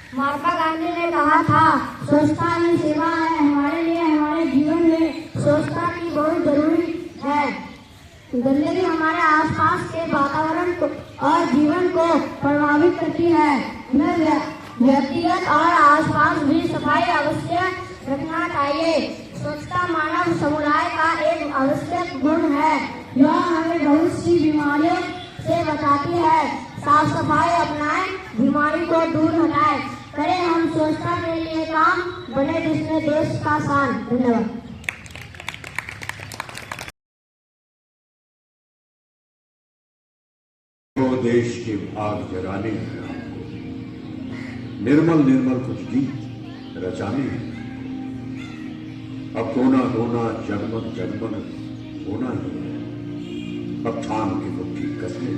महात्मा गांधी ने कहा था, स्वच्छता ही सेवा है। हमारे लिए हमारे जीवन में स्वच्छता की बहुत जरूरी है। गंदगी हमारे आसपास के वातावरण को और जीवन को प्रभावित करती है। हमें व्यक्तिगत और आसपास भी सफाई अवश्य रखना चाहिए। स्वच्छता मानव समुदाय का एक आवश्यक गुण है। यह हमें बहुत सी बीमारियों से बचाती है। साफ सफाई अपनाएं, बीमारी को दूर हटाएं। करें हम स्वच्छता के लिए काम, बने जिसमें देश का शान। धन्यवाद। वो देश के भाग जगाने, निर्मल निर्मल कुछ गीत रचाने। अब कोना कोना जगमग जगमग होना ही है। अब थाम के मुट्ठी कसने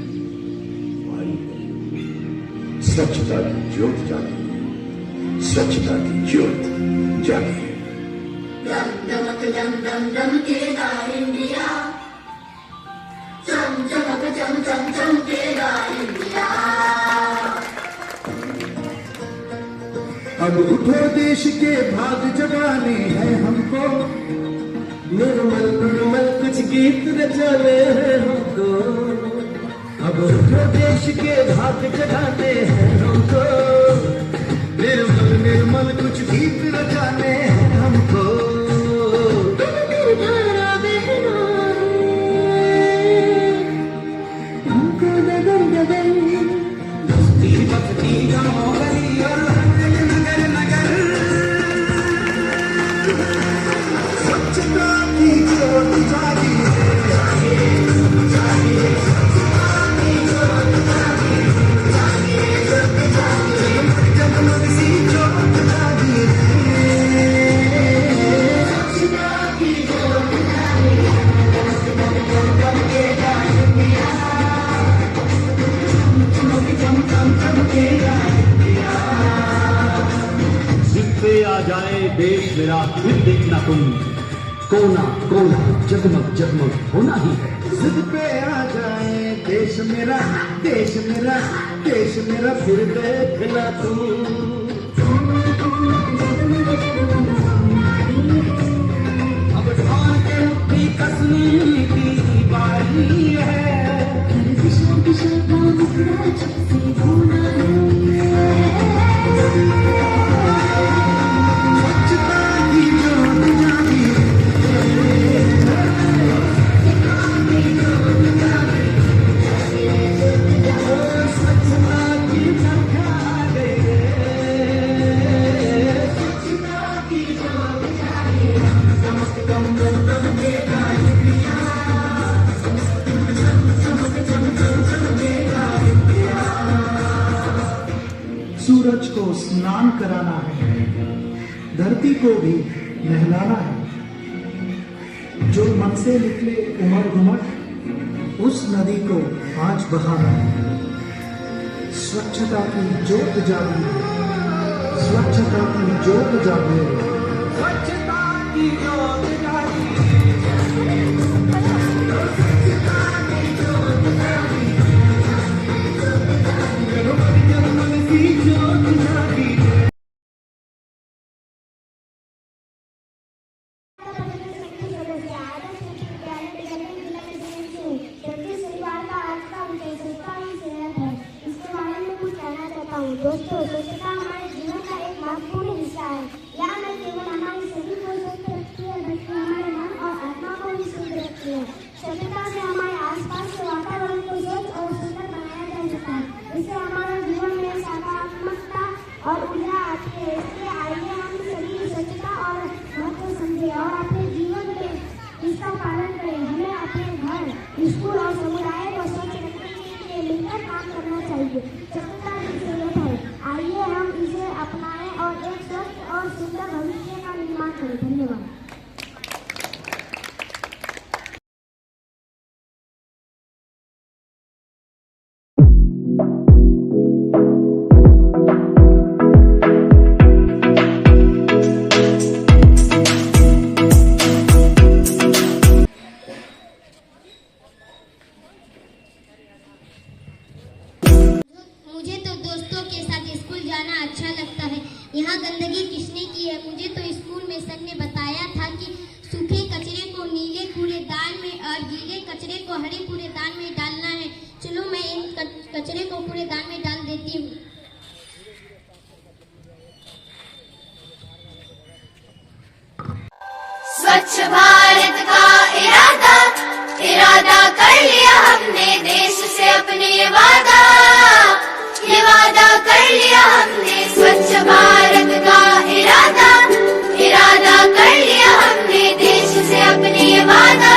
आई है। स्वच्छता की ज्योत जागी है, स्वच्छता की ज्योत जागी है। दम दमक दम दम दमकेगा इंडिया, चम चमक चम चम चमकेगा इंडिया। अब उठो देश के भाग जगाने हैं हमको, निर्मल निर्मल कुछ गीत रचाने हैं हमको। अब उठो देश के भाग जगाने हैं हमको, निर्मल निर्मल कुछ गीत रचाने हैं हमको। देश मेरा फिर देखना तुम, कोना कोना जगमग जगमग होना ही है। जिद पे आ जाए देश मेरा, देश मेरा, देश मेरा फिर देखना तुम। अब ढाल के मुट्ठी कसने की बारी है। दिशा दिशा का मुखड़ा से होना सूरज को स्नान कराना है, धरती को भी नहलाना है। जो मन से निकले उमड़ घुमड़, उस नदी को आज बहाना है। स्वच्छता की ज्योत जागी है, स्वच्छता की ज्योत जागी है, स्वच्छता की ज्योत जागी दोस्तों, स्वच्छता हमारे जीवन का एक महत्वपूर्ण हिस्सा है। यह न केवल हमारे शरीर को स्वस्थ रखती है, बल्कि हमारे मन और आत्मा को भी शुद्ध रखती है। स्वच्छता से हमारे आसपास के वातावरण को स्वच्छ और सुंदर बनाया जा सकता है। इससे हमारे जीवन में सकारात्मकता और ऊर्जा आती है। इसलिए आइए हम सभी स्वच्छता और महत्व समझें और अपने जीवन में इसका पालन करें। हमें अपने घर, स्कूल और समुदाय को स्वच्छ रखने के लिए मिलकर काम करना चाहिए। स्वच्छता की जरूरत है। आइए हम इसे अपनाएं और एक स्वस्थ और सुंदर भविष्य का निर्माण करें। धन्यवाद। मुझे तो दोस्तों के साथ स्कूल जाना अच्छा लगता है। यहाँ गंदगी किसने की है? मुझे तो स्कूल में सर ने बताया था कि सूखे कचरे को नीले कूड़ेदान में और गीले कचरे को हरे कूड़ेदान में डालना है। चलो मैं इन कचरे को कूड़ेदान में डाल देती हूँ। स्वच्छ भारत का इरादा कर लिया हमने, देश से अपने ये वादा कर लिया हमने। स्वच्छ भारत का इरादा कर लिया हमने, देश से अपने ये वादा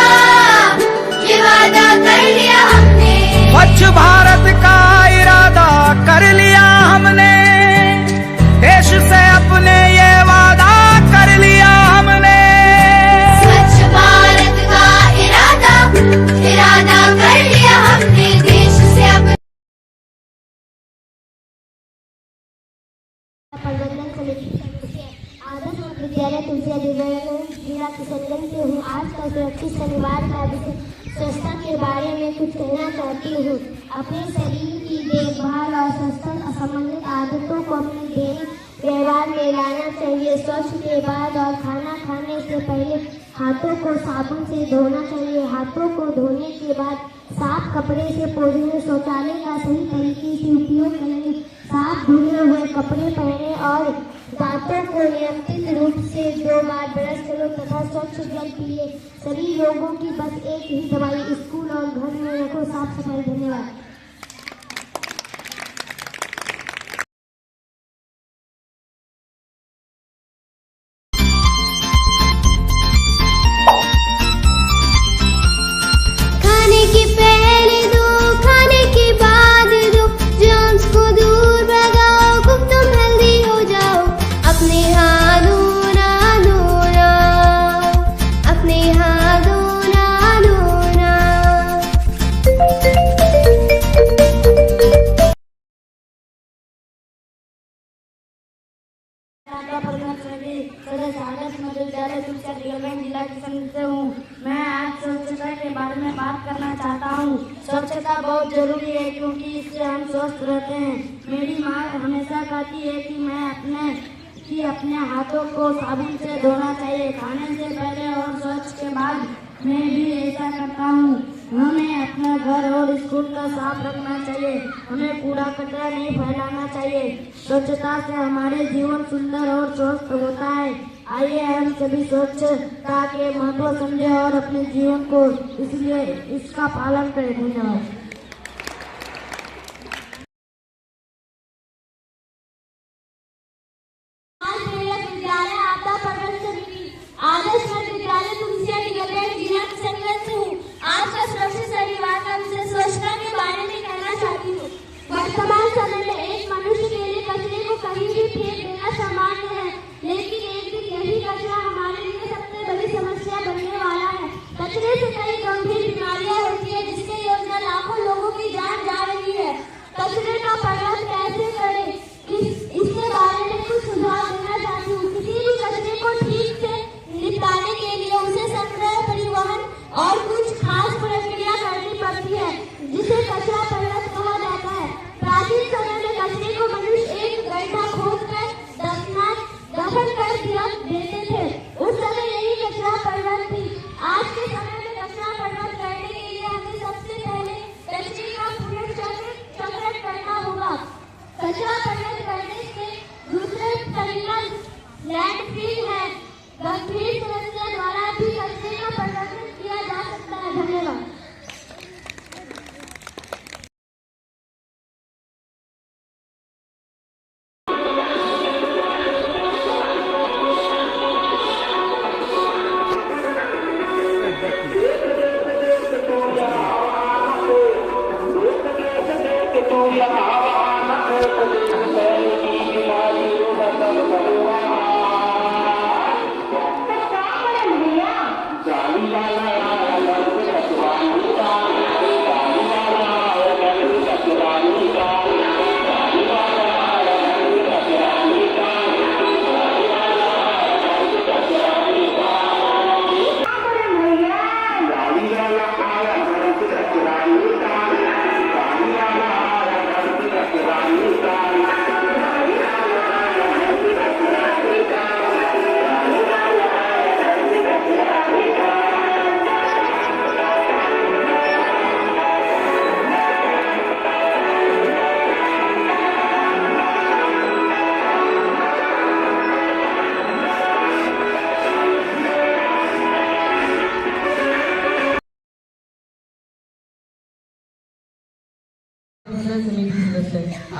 कर लिया हमने। स्वच्छ भारत का इरादा कर लिया हमने, देश से अपने ये वादा कर लिया हमने। स्वच्छ भारत का इरादा कर लिया हमने, देश से अपने। प्रबंधन समिति सदस्य आदर्श मध्य विद्यालय तुलसिया जिला किशनगंज से हूँ। आज का सुरक्षित शनिवार का विषय स्वच्छता के बारे में कुछ कहना चाहती हूँ। अपने शरीर की देखभाल और स्वच्छता संबंधित आदतों को अपने दैनिक व्यवहार में लाना चाहिए। स्वच्छ के बाद और खाना खाने से पहले हाथों को साबुन से धोना चाहिए। हाथों को धोने के बाद साफ कपड़े से पोंछें। शौचालय का सही तरीके से उपयोग करें। साफ धुले हुए कपड़े पहने और दांतों को नियमित रूप से 2 बार ब्रश करो तथा स्वच्छ जल पिए। सभी रोगों की बस एक ही दवाई, स्कूल और घर में रखो साफ सफाई। धन्यवाद। खाने की पहले दो, खाने के बाद दो, जर्म्स को दूर भगाओ, खूब तुम हेल्दी हो जाओ। अपने हाथ धोना, अपने हाथ धोना। जिला किशनगंज से हूँ। मैं आज स्वच्छता के बारे में बात करना चाहता हूँ। स्वच्छता बहुत जरूरी है क्योंकि इससे हम स्वस्थ रहते हैं। मेरी माँ हमेशा कहती है कि अपने हाथों को साबुन से धोना चाहिए, खाने से पहले और स्वच्छ के बाद। मैं भी ऐसा करता हूँ। हमें अपना घर और स्कूल का साफ रखना चाहिए। हमें कूड़ा कचरा नहीं फैलाना चाहिए। स्वच्छता से हमारे जीवन सुंदर और स्वस्थ होता है। आइए हम सभी स्वच्छता के महत्व समझें और अपने जीवन को इसलिए इसका पालन करें। धन्यवाद। आदर्श मध्य विद्यालय तुलसिया जिला किशनगंज से हूँ। आज का सुरक्षित शनिवार का विषय स्वच्छता के बारे में कहना चाहती हूँ। वर्तमान समय में एक मनुष्य के लिए कचरे को कहीं भी फेंक देना सामान्य है, लेकिन एक दिन यही कचरा हमारे लिए सबसे बड़ी समस्या बनने वाला है। कचरे से कई गंभीर बीमारियां होती है, जिसके योजना लाखों लोगों की जान जा रही है। कचरे का प्रबंधन कैसे करें, इसके बारे में कुछ सुझाव देना चाहती हूँ। किसी भी कचरे को ठीक से निपटाने के लिए उसे संग्रह, परिवहन और कुछ खास प्रक्रिया करनी पड़ती है, जिसे कचरा प्रबंधन कहा जाता है। प्राचीन समय में कचरे को मनुष्य एक गड्ढा खोदकर दफन कर दिया देते थे। उस समय यही कचरा प्रबंधन थी। आज के समय में कचरा प्रबंधन करने के लिए हमें सबसे पहले कचरे का पुनर्चक्रण करना होगा। कचरा प्रबंधन करने से दूसरे तरीका लैंडफिल है। गंभीर समस्या द्वारा भी कचरे का प्रबंधन किया जा सकता है। धन्यवाद। जाली वाला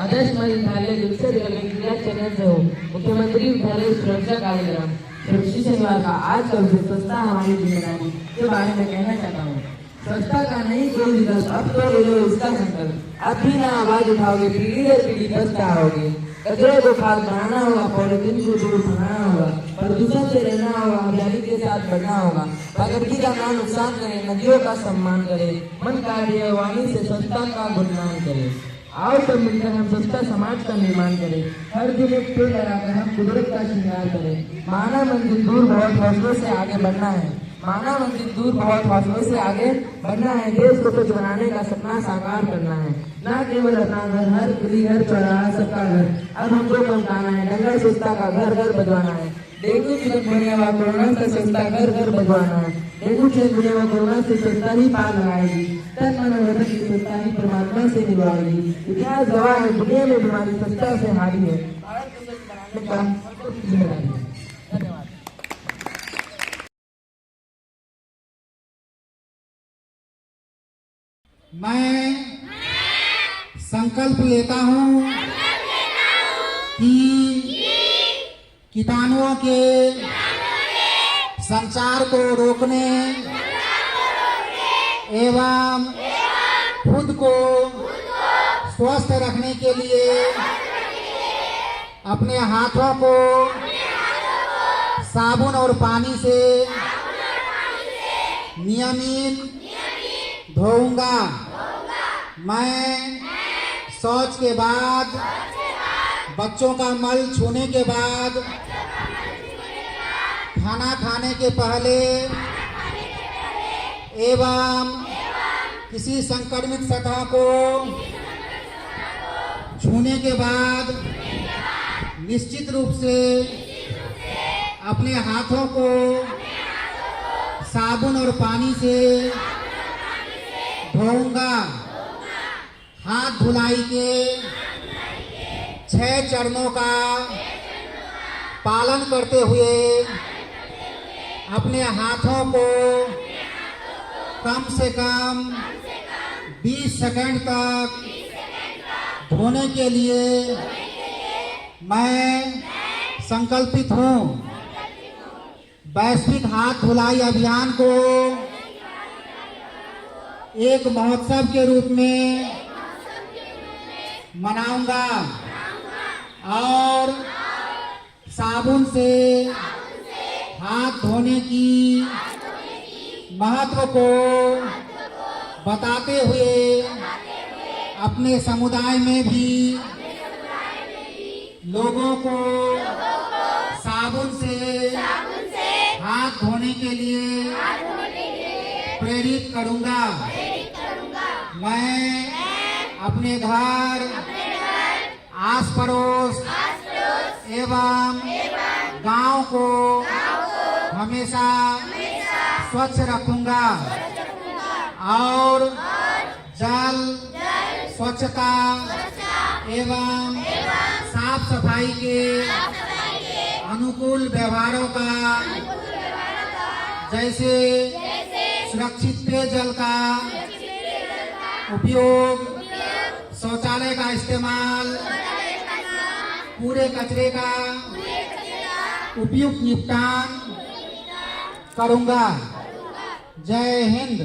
आदर्श विद्यालय विकसित करने क्रिया चैनल से हो मुख्यमंत्री विद्यालय सुरक्षा कार्यक्रम सुरक्षित शनिवार का आज का विषय स्वच्छता हमारी जिम्मेदारी के बारे में कहना चाहता हूँ। स्वच्छता का नहीं कोई विकल्प, अब तो ले लो इसका संकल्प। अब भी ना आवाज उठाओगे, पीढ़ी दर पीढ़ी बचता होगे। कचरे को खाद बनाना होगा, पॉलिथीन को दूर भगाना होगा, प्रदूषण से रहना होगा, हरियाली के साथ बढ़ना होगा। प्रकृति का ना नुकसान करे, नदियों का सम्मान करे, मन कार्य वाणी से स्वच्छता का गुणगान करे। आओ सब मिलकर हम स्वच्छता समाज का निर्माण करें। हर दिन एक पेड़ लगाकर हम कुदरत का श्रृंगार करें। मानव मंदिर दूर बहुत हौसलों से आगे बढ़ना है। मानव मंदिर दूर बहुत हौसलों से आगे बढ़ना है। देश को स्वच्छ बनाने का सपना साकार करना है। न केवल अपना घर, हर गली हर चौराहा सबका घर। अब हमको पहुंचाना है, डंगर स्वच्छता का घर घर बजवाना है। डेंगू चिकनगुनिया व कोरोना से स्वच्छता घर घर बजवाना है। डेंगू चिकनगुनिया व कोरोना से स्वच्छता ही पार लगाएगी। तन मन और वतन की स्वच्छता ही परमात्मा से निभाएगी। इतिहास गवाह है, दुनिया में बीमारी स्वच्छता से हारी है। भारत को स्वच्छ बनाने का जिम्मेदारी है। धन्यवाद। मैं संकल्प लेता हूँ कि कीटाणुओं के संचार को रोकने एवं खुद को स्वस्थ रखने के लिए अपने हाथों को साबुन और पानी से नियमित धोऊंगा। मैं शौच के बाद, बच्चों का मल छूने के बाद, खाना खाने के पहले एवं किसी संक्रमित सतह को छूने के बाद निश्चित रूप से अपने हाथों को साबुन और पानी से धोऊंगा। हाथ धुलाई के 6 चरणों का पालन करते हुए अपने हाथों को कम से कम 20 सेकंड तक धोने के लिए मैं संकल्पित हूँ। वैश्विक हाथ धुलाई अभियान को एक महोत्सव के रूप में मनाऊंगा और साबुन से हाथ धोने की महत्व को बताते हुए अपने समुदाय में भी लोगों को साबुन से हाथ धोने के लिए प्रेरित करूंगा। मैं अपने घर, आस पड़ोस एवं गांव को हमेशा स्वच्छ रखूंगा और जल, स्वच्छता एवं साफ सफाई के अनुकूल व्यवहारों का, जैसे सुरक्षित पेयजल का उपयोग, शौचालय का इस्तेमाल, पूरे कचरे का उपयुक्त निपटान करूंगा। जय हिंद।